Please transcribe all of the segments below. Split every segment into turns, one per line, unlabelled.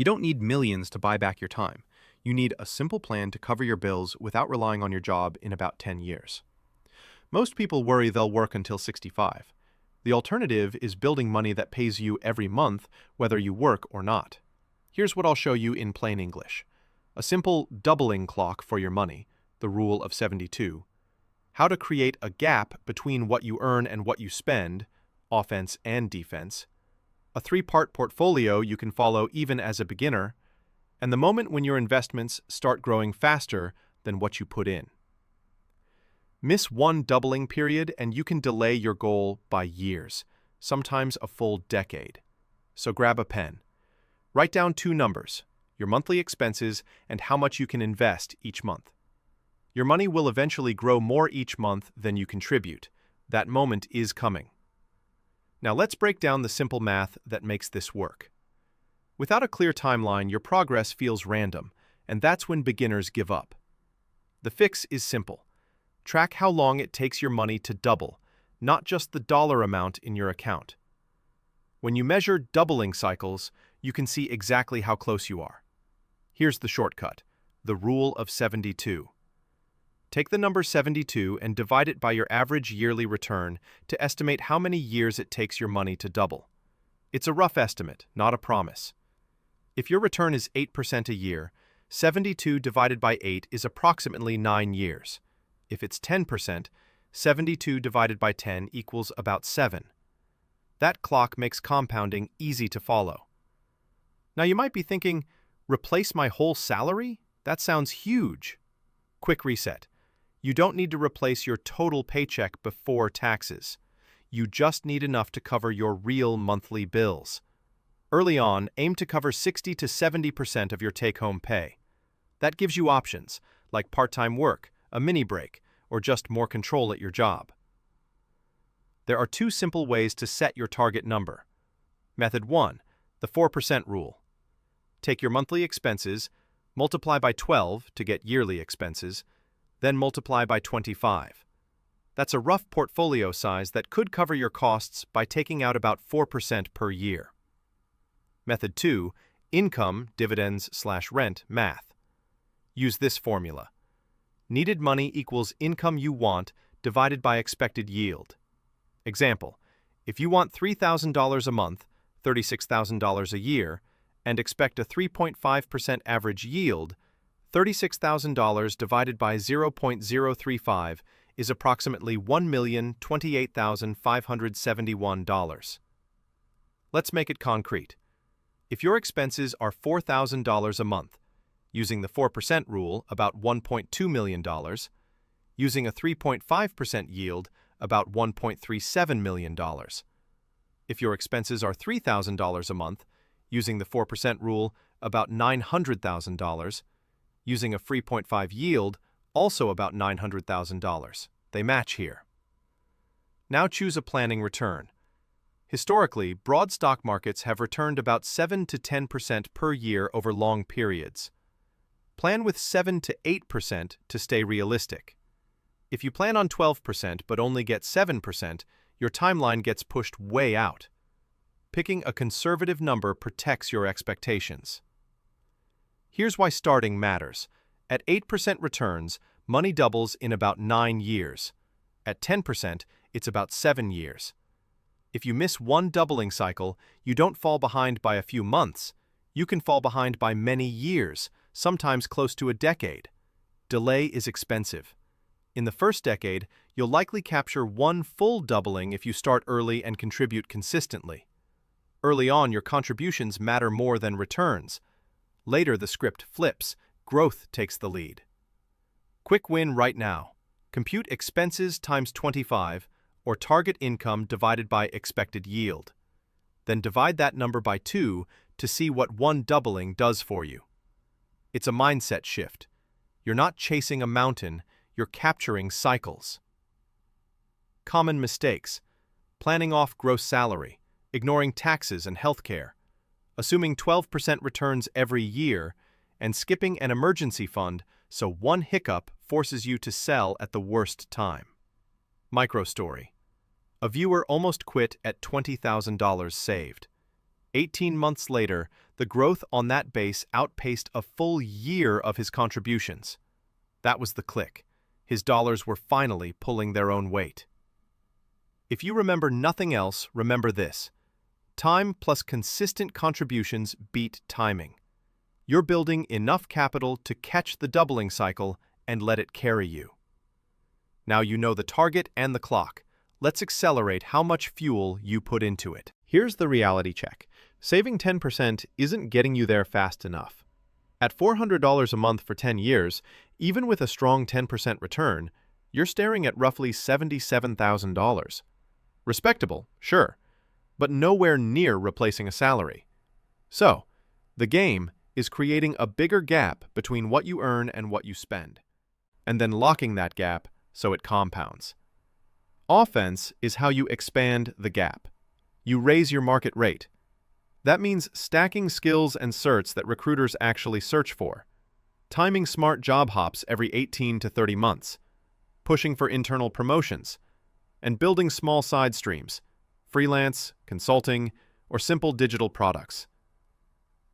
You don't need millions to buy back your time. You need a simple plan to cover your bills without relying on your job in about 10 years. Most people worry they'll work until 65. The alternative is building money that pays you every month, whether you work or not. Here's what I'll show you in plain English. A simple doubling clock for your money, the rule of 72. How to create a gap between what you earn and what you spend, offense and defense. A three-part portfolio you can follow even as a beginner, and the moment when your investments start growing faster than what you put in. Miss one doubling period and you can delay your goal by years, sometimes a full decade. So grab a pen. Write down two numbers, your monthly expenses and how much you can invest each month. Your money will eventually grow more each month than you contribute. That moment is coming. Now let's break down the simple math that makes this work. Without a clear timeline, your progress feels random, and that's when beginners give up. The fix is simple. Track how long it takes your money to double, not just the dollar amount in your account. When you measure doubling cycles, you can see exactly how close you are. Here's the shortcut, the rule of 72. Take the number 72 and divide it by your average yearly return to estimate how many years it takes your money to double. It's a rough estimate, not a promise. If your return is 8% a year, 72 divided by 8 is approximately 9 years. If it's 10%, 72 divided by 10 equals about 7. That clock makes compounding easy to follow. Now you might be thinking, replace my whole salary? That sounds huge. Quick reset. You don't need to replace your total paycheck before taxes. You just need enough to cover your real monthly bills. Early on, aim to cover 60 to 70% of your take-home pay. That gives you options, like part-time work, a mini break, or just more control at your job. There are two simple ways to set your target number. Method 1, the 4% rule. Take your monthly expenses, multiply by 12 to get yearly expenses, then multiply by 25. That's a rough portfolio size that could cover your costs by taking out about 4% per year. Method 2, income, dividends/rent math. Use this formula. Needed money equals income you want divided by expected yield. Example, if you want $3,000 a month, $36,000 a year, and expect a 3.5% average yield, $36,000 divided by 0.035 is approximately $1,028,571. Let's make it concrete. If your expenses are $4,000 a month, using the 4% rule, about $1.2 million, using a 3.5% yield, about $1.37 million. If your expenses are $3,000 a month, using the 4% rule, about $900,000, using a 3.5 yield, also about $900,000. They match here. Now choose a planning return. Historically, broad stock markets have returned about 7 to 10% per year over long periods. Plan with 7 to 8% to stay realistic. If you plan on 12% but only get 7%, your timeline gets pushed way out. Picking a conservative number protects your expectations. Here's why starting matters. At 8% returns, money doubles in about 9 years. At 10%, it's about 7 years. If you miss one doubling cycle, you don't fall behind by a few months. You can fall behind by many years, sometimes close to a decade. Delay is expensive. In the first decade, you'll likely capture one full doubling if you start early and contribute consistently. Early on, your contributions matter more than returns. Later, the script flips. Growth takes the lead. Quick win right now. Compute expenses times 25, or target income divided by expected yield. Then divide that number by 2 to see what one doubling does for you. It's a mindset shift. You're not chasing a mountain, you're capturing cycles. Common mistakes. Planning off gross salary, ignoring taxes and healthcare, assuming 12% returns every year, and skipping an emergency fund so one hiccup forces you to sell at the worst time. Microstory. A viewer almost quit at $20,000 saved. 18 months later, The growth on that base outpaced a full year of his contributions. That was the click. His dollars were finally pulling their own weight. If you remember nothing else, remember this. Time plus consistent contributions beat timing. You're building enough capital to catch the doubling cycle and let it carry you. Now you know the target and the clock. Let's accelerate how much fuel you put into it. Here's the reality check. Saving 10% isn't getting you there fast enough. At $400 a month for 10 years, even with a strong 10% return, you're staring at roughly $77,000. Respectable, sure, but nowhere near replacing a salary. So, the game is creating a bigger gap between what you earn and what you spend, and then locking that gap so it compounds. Offense is how you expand the gap. You raise your market rate. That means stacking skills and certs that recruiters actually search for, timing smart job hops every 18 to 30 months, pushing for internal promotions, and building small side streams, freelance, consulting, or simple digital products.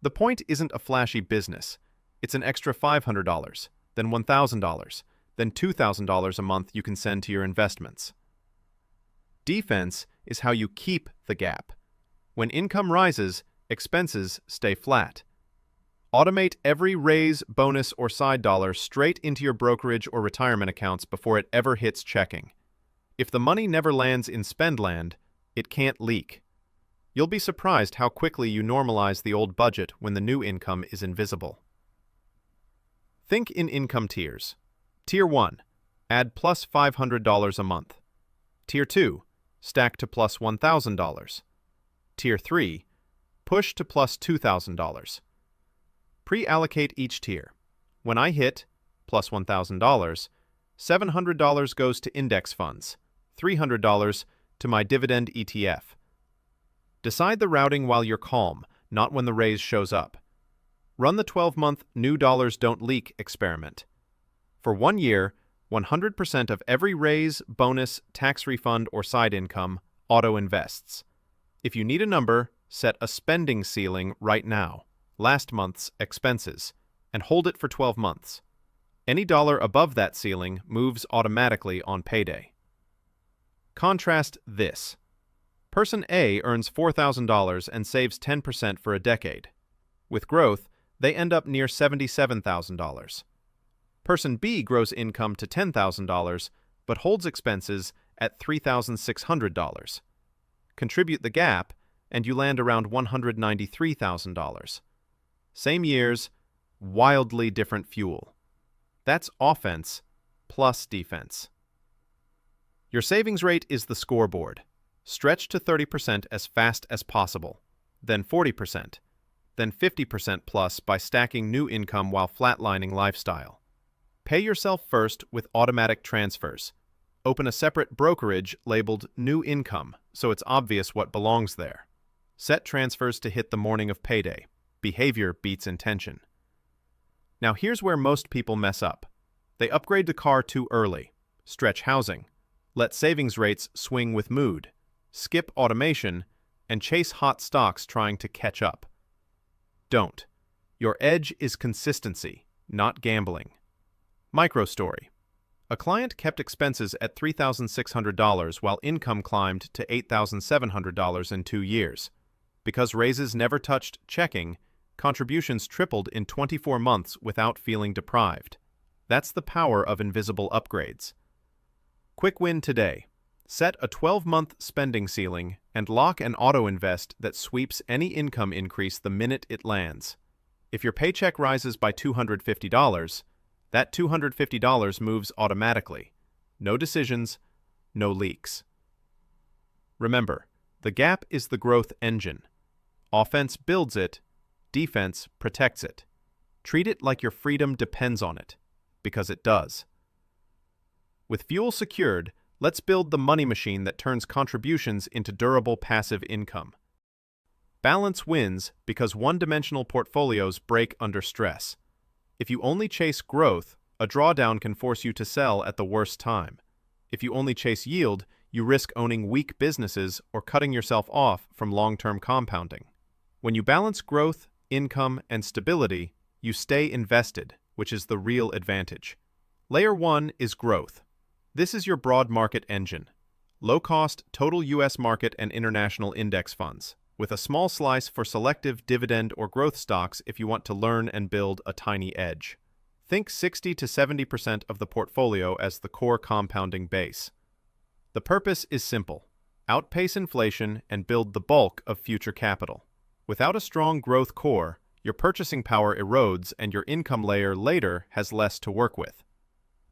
The point isn't a flashy business. It's an extra $500, then $1,000, then $2,000 a month you can send to your investments. Defense is how you keep the gap. When income rises, expenses stay flat. Automate every raise, bonus, or side dollar straight into your brokerage or retirement accounts before it ever hits checking. If the money never lands in spendland, it can't leak. You'll be surprised how quickly you normalize the old budget when the new income is invisible. Think in income tiers. Tier 1, add plus $500 a month. Tier 2, stack to plus $1,000. Tier 3, push to plus $2,000. Pre-allocate each tier. When I hit plus $1,000, $700 goes to index funds, $300 to my dividend ETF. Decide the routing while you're calm, not when the raise shows up. Run the 12-month new dollars don't leak experiment. For 1 year, 100% of every raise, bonus, tax refund, or side income auto-invests. If you need a number, set a spending ceiling right now, last month's expenses, and hold it for 12 months. Any dollar above that ceiling moves automatically on payday. Contrast this. Person A earns $4,000 and saves 10% for a decade. With growth, they end up near $77,000. Person B grows income to $10,000 but holds expenses at $3,600. Contribute the gap, and you land around $193,000. Same years, wildly different fuel. That's offense plus defense. Your savings rate is the scoreboard. Stretch to 30% as fast as possible, then 40%, then 50% plus by stacking new income while flatlining lifestyle. Pay yourself first with automatic transfers. Open a separate brokerage labeled New Income so it's obvious what belongs there. Set transfers to hit the morning of payday. Behavior beats intention. Now here's where most people mess up. They upgrade the car too early, stretch housing, let savings rates swing with mood, skip automation, and chase hot stocks trying to catch up. Don't. Your edge is consistency, not gambling. Microstory. A client kept expenses at $3,600 while income climbed to $8,700 in 2 years. Because raises never touched checking, contributions tripled in 24 months without feeling deprived. That's the power of invisible upgrades. Quick win today. Set a 12-month spending ceiling and lock an auto-invest that sweeps any income increase the minute it lands. If your paycheck rises by $250, that $250 moves automatically. No decisions, no leaks. Remember, the gap is the growth engine. Offense builds it, defense protects it. Treat it like your freedom depends on it, because it does. With fuel secured, let's build the money machine that turns contributions into durable passive income. Balance wins because one-dimensional portfolios break under stress. If you only chase growth, a drawdown can force you to sell at the worst time. If you only chase yield, you risk owning weak businesses or cutting yourself off from long-term compounding. When you balance growth income, and stability, you stay invested, which is the real advantage. Layer 1 is growth. This is your broad market engine. Low-cost, total U.S. market and international index funds, with a small slice for selective dividend or growth stocks if you want to learn and build a tiny edge. Think 60 to 70% of the portfolio as the core compounding base. The purpose is simple: outpace inflation and build the bulk of future capital. Without a strong growth core, your purchasing power erodes and your income layer later has less to work with.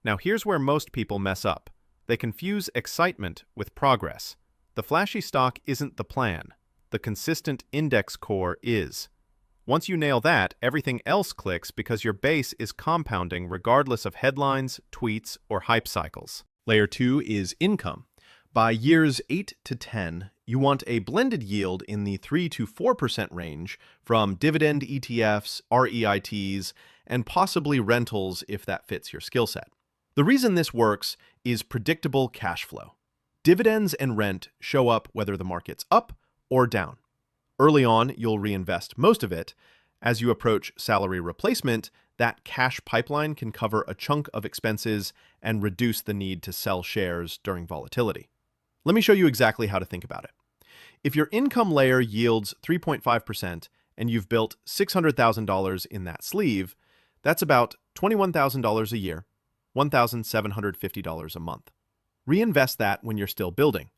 Now here's where most people mess up. They confuse excitement with progress. The flashy stock isn't the plan. The consistent index core is. Once you nail that, everything else clicks because your base is compounding regardless of headlines, tweets, or hype cycles. Layer 2 is income. By years 8 to 10, you want a blended yield in the 3 to 4% range from dividend ETFs, REITs, and possibly rentals if that fits your skill set. The reason this works is predictable cash flow. Dividends and rent show up whether the market's up or down. Early on, you'll reinvest most of it. As you approach salary replacement, that cash pipeline can cover a chunk of expenses and reduce the need to sell shares during volatility. Let me show you exactly how to think about it. If your income layer yields 3.5% and you've built $600,000 in that sleeve, that's about $21,000 a year, $1,750 a month. Reinvest that when you're still building.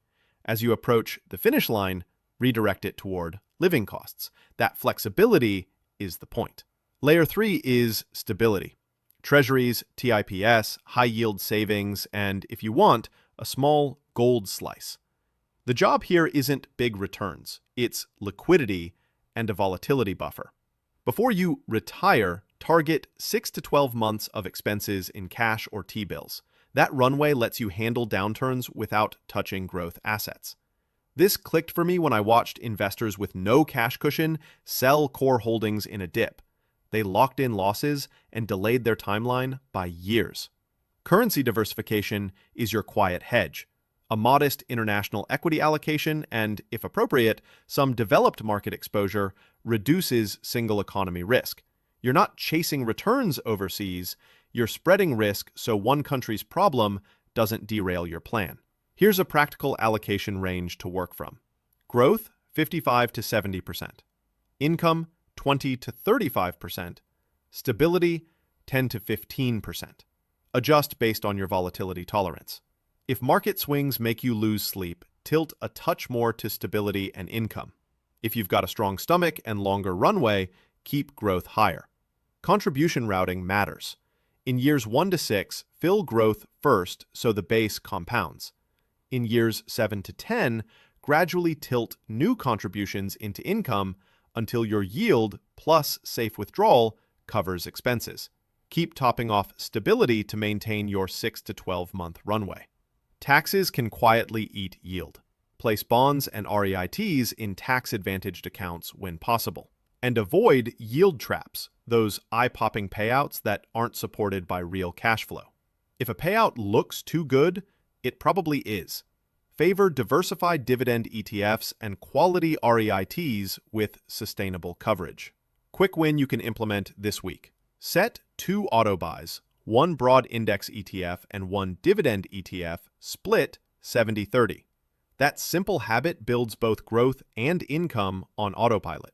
As you approach the finish line, redirect it toward living costs. That flexibility is the point. Layer 3 is stability. Treasuries, TIPS, high-yield savings, and, if you want, a small gold slice. The job here isn't big returns. It's liquidity and a volatility buffer. Before you retire, target 6 to 12 months of expenses in cash or T-bills. That runway lets you handle downturns without touching growth assets. This clicked for me when I watched investors with no cash cushion sell core holdings in a dip. They locked in losses and delayed their timeline by years. Currency diversification is your quiet hedge. A modest international equity allocation and, if appropriate, some developed market exposure reduces single economy risk. You're not chasing returns overseas, you're spreading risk so one country's problem doesn't derail your plan. Here's a practical allocation range to work from. Growth, 55 to 70%. Income, 20 to 35%. Stability, 10 to 15%. Adjust based on your volatility tolerance. If market swings make you lose sleep, tilt a touch more to stability and income. If you've got a strong stomach and longer runway, keep growth higher. Contribution routing matters. In years 1 to 6, fill growth first so the base compounds. In years 7 to 10, gradually tilt new contributions into income until your yield plus safe withdrawal covers expenses. Keep topping off stability to maintain your 6 to 12-month runway. Taxes can quietly eat yield. Place bonds and REITs in tax-advantaged accounts when possible. And avoid yield traps, those eye-popping payouts that aren't supported by real cash flow. If a payout looks too good, it probably is. Favor diversified dividend ETFs and quality REITs with sustainable coverage. Quick win you can implement this week. Set 2 auto buys, 1 broad index ETF and 1 dividend ETF, split 70-30. That simple habit builds both growth and income on autopilot.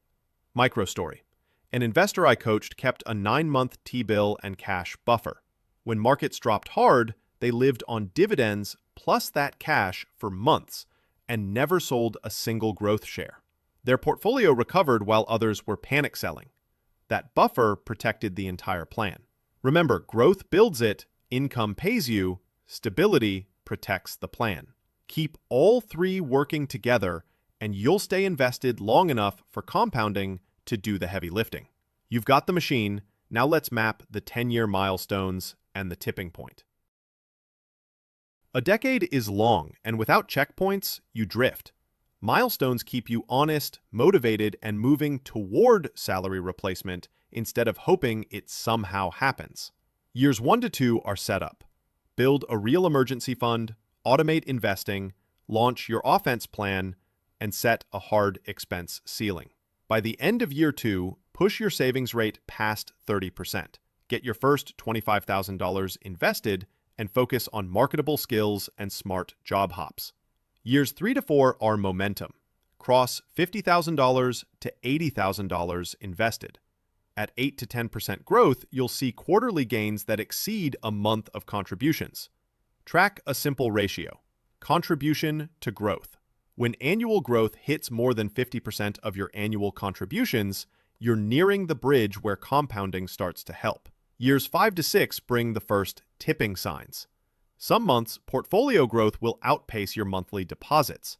Micro story. An investor I coached kept a 9-month T-bill and cash buffer. When markets dropped hard, they lived on dividends plus that cash for months and never sold a single growth share. Their portfolio recovered while others were panic selling. That buffer protected the entire plan. Remember, growth builds it, income pays you, stability protects the plan. Keep all 3 working together and you'll stay invested long enough for compounding to do the heavy lifting. You've got the machine, now let's map the 10-year milestones and the tipping point. A decade is long, and without checkpoints, you drift. Milestones keep you honest, motivated, and moving toward salary replacement instead of hoping it somehow happens. Years 1 to 2 are set up. Build a real emergency fund, automate investing, launch your offense plan, and set a hard expense ceiling. By the end of year 2, Push your savings rate past 30%. Get your first $25,000 invested and focus on marketable skills and smart job hops. Years 3 to 4 are momentum. Cross $50,000 to $80,000 invested. At 8 to 10% growth, you'll see quarterly gains that exceed a month of contributions. Track a simple ratio: contribution to growth. When annual growth hits more than 50% of your annual contributions, you're nearing the bridge where compounding starts to help. Years 5 to 6 bring the first tipping signs. Some months, portfolio growth will outpace your monthly deposits.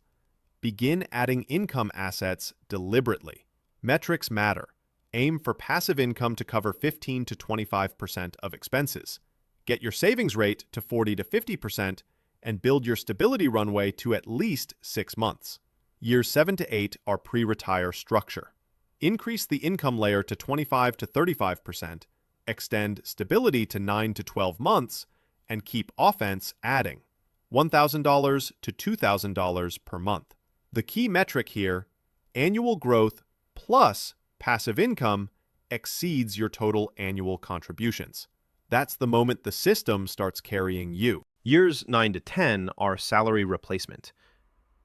Begin adding income assets deliberately. Metrics matter. Aim for passive income to cover 15 to 25% of expenses. Get your savings rate to 40 to 50% and build your stability runway to at least 6 months. Years 7 to 8 are pre-retire structure. Increase the income layer to 25 to 35%, extend stability to 9 to 12 months, and keep offense adding $1,000 to $2,000 per month. The key metric here: annual growth plus passive income exceeds your total annual contributions. That's the moment the system starts carrying you. Years 9 to 10 are salary replacement.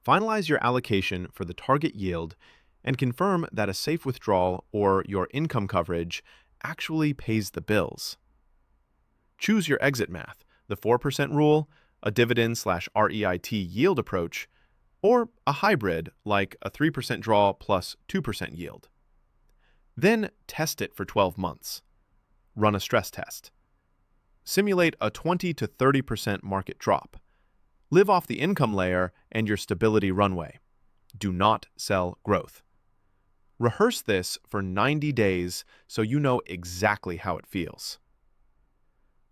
Finalize your allocation for the target yield and confirm that a safe withdrawal or your income coverage actually pays the bills. Choose your exit math: the 4% rule, a dividend/REIT yield approach, or a hybrid like a 3% draw plus 2% yield. Then test it for 12 months. Run a stress test. Simulate a 20 to 30% market drop. Live off the income layer and your stability runway. Do not sell growth. Rehearse this for 90 days so you know exactly how it feels.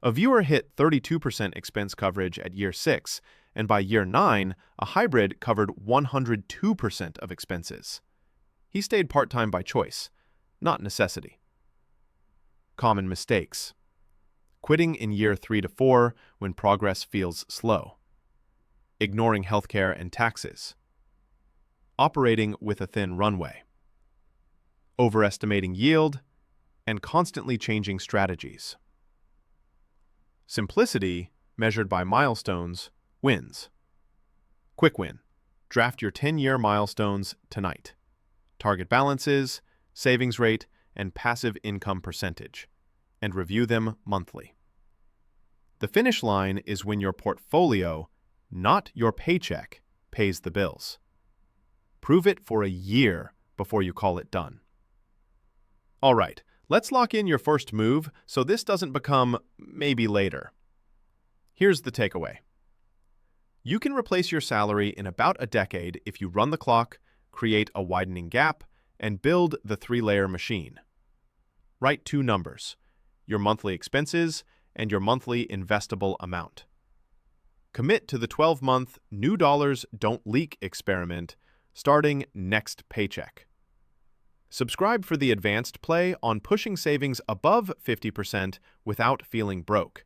A viewer hit 32% expense coverage at year 6, and by year 9, a hybrid covered 102% of expenses. He stayed part-time by choice, not necessity. Common mistakes: quitting in year 3 to 4 when progress feels slow, ignoring healthcare and taxes, operating with a thin runway, overestimating yield, and constantly changing strategies. Simplicity, measured by milestones, wins. Quick win: draft your 10-year milestones tonight. Target balances, savings rate, and passive income percentage, and review them monthly. The finish line is when your portfolio, not your paycheck, pays the bills. Prove it for a year before you call it done. All right, let's lock in your first move so this doesn't become maybe later. Here's the takeaway. You can replace your salary in about a decade if you run the clock, create a widening gap, and build the 3-layer machine. Write 2 numbers: your monthly expenses and your monthly investable amount. Commit to the 12-month new dollars don't leak experiment starting next paycheck. Subscribe for the advanced play on pushing savings above 50% without feeling broke,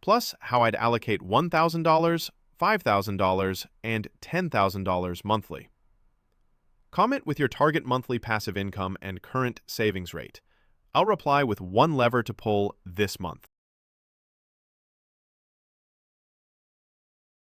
plus how I'd allocate $1,000, $5,000, and $10,000 monthly. Comment with your target monthly passive income and current savings rate. I'll reply with 1 lever to pull this month.